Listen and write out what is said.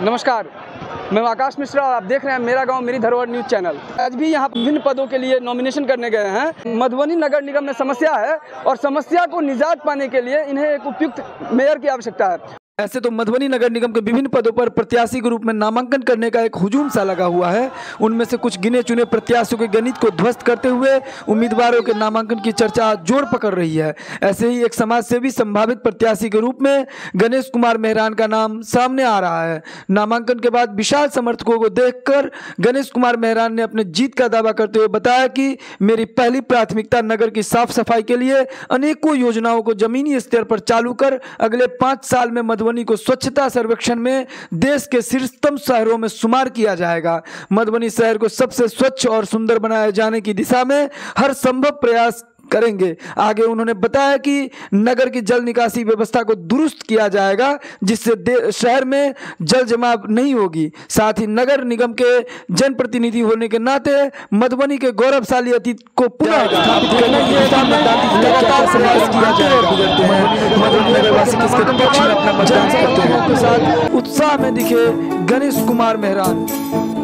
नमस्कार, मैं आकाश मिश्रा और आप देख रहे हैं मेरा गांव मेरी धरोहर न्यूज़ चैनल। आज भी यहाँ विभिन्न पदों के लिए नॉमिनेशन करने गए हैं। मधुबनी नगर निगम में समस्या है और समस्या को निजात पाने के लिए इन्हें एक उपयुक्त मेयर की आवश्यकता है। ऐसे तो मधुबनी नगर निगम के विभिन्न पदों पर प्रत्याशी के रूप में नामांकन करने का एक हुजूम सा लगा हुआ है। उनमें से कुछ गिने चुने प्रत्याशियों के गणित को ध्वस्त करते हुए उम्मीदवारों के नामांकन की चर्चा जोर पकड़ रही है। ऐसे ही एक समाजसेवी संभावित प्रत्याशी के रूप में गणेश कुमार मेहरान का नाम सामने आ रहा है। नामांकन के बाद विशाल समर्थकों को देखकर गणेश कुमार मेहरान ने अपने जीत का दावा करते हुए बताया कि मेरी पहली प्राथमिकता नगर की साफ सफाई के लिए अनेकों योजनाओं को जमीनी स्तर पर चालू कर अगले 5 साल में मधुबनी को स्वच्छता सर्वेक्षण में देश के शीर्षतम शहरों में शुमार किया जाएगा। मधुबनी शहर को सबसे स्वच्छ और सुंदर बनाए जाने की दिशा में हर संभव प्रयास करेंगे। आगे उन्होंने बताया कि नगर की जल निकासी व्यवस्था को दुरुस्त किया जाएगा जिससे शहर में जल जमाव नहीं होगी। साथ ही नगर निगम के जनप्रतिनिधि होने के नाते मधुबनी के गौरवशाली अतीत को पुनः स्थापित करने के लिए लगातार प्रयास किया जाएगा। मधुबनी नगरवासी किसके पक्ष में अपना मतदान करते हैं के साथ उत्साह में दिखे गणेश कुमार मेहरान।